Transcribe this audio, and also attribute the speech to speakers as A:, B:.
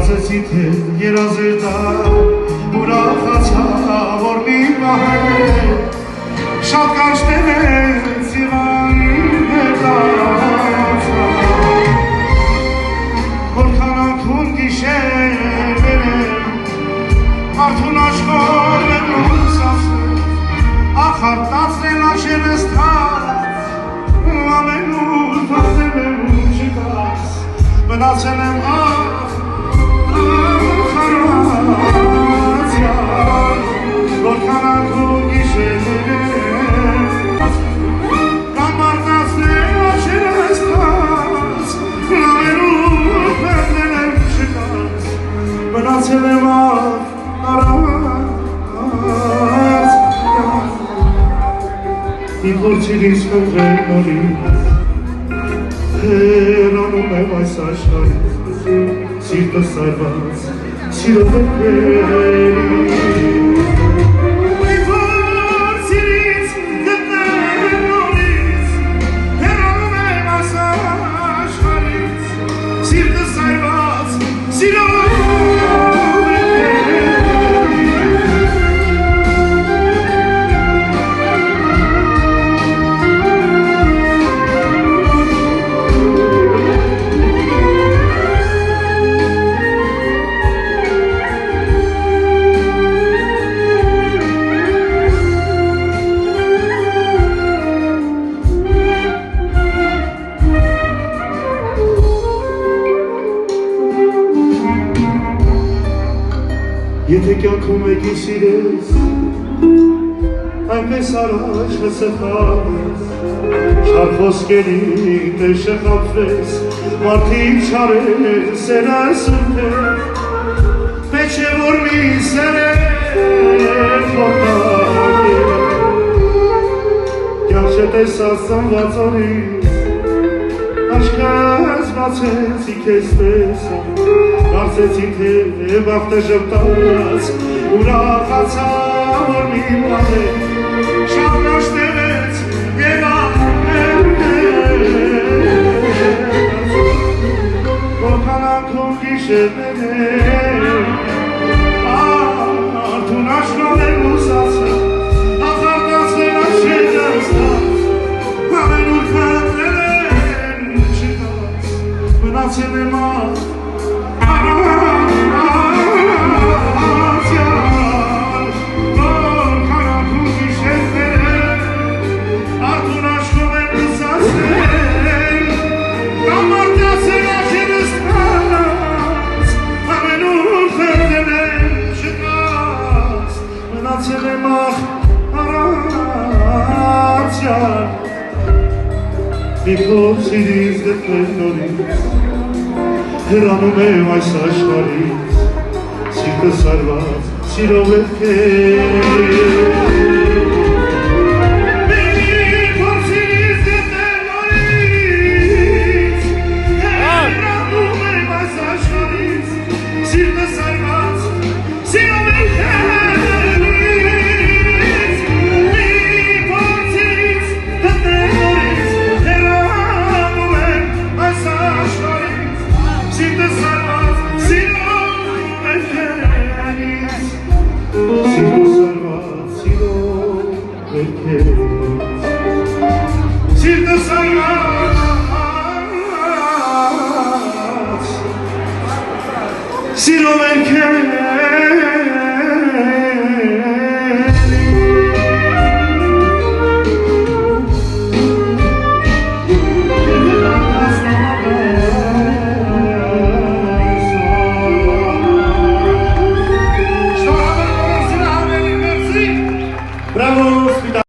A: կարծեցի թե երազեր դա ուրախացա որ մի պահեր շատ կարճ տևեց իվան հետացա որքան անքուն գիշերներ մարդուն աշխոր են լուսացել ախար տացրել աչերս թած ամենուր փոխել եմ չկաց մնացել եմ խարացյալ որքան անքուն գիշերներ կամ արտացրել աչերս թած ամենուր փոխել եմ չկաց մնացել եմ Իմ գործիլիս կողել նորից հեռանում եմ այս աշխարհից սիրտս սարված սիրով է Իմ գործիլիս գտնել նորից հեռանում եմ այս աշխարհից սիրտս սարված սիրով է Եթե կյանքում եկի սիրես, այնպես առաջ հսխավես, շատ ոսկերին դեր շխապվես, մարդիկ չարես, սերս ունես, պետք է որ մի սերեր խոտակեր, կյանք չտեսած ծնված օրից, Աշկաս բացեցի քեզ տեսա, կարծեցի թե բախտը ժպտաց, ուրախացա որ մի պահեր, շատ կարճ տևեց և որքան անքուն գիշերներ, արդուն աշխարհ էր լուսացել, ախար տացրել աչերս թած, ամենուր փնտրել մնացել եմ առացյալ որքան անքուն գիշերներ արդուն աշխարհ եմ լուսացել կամ արտացել աչերս թած ամենուր փնտրել եմ չկաց մնացել եմ առացյալ Մի փորձիրից գտնել նորից հեռանում եմ այս աշխարհից սիրտը սարված սիրով է քեզ Մի փորձիրից գտնել նորից հեռանում եմ այս աշխարհից սիրտը սարված սիրով է քեզ Sirov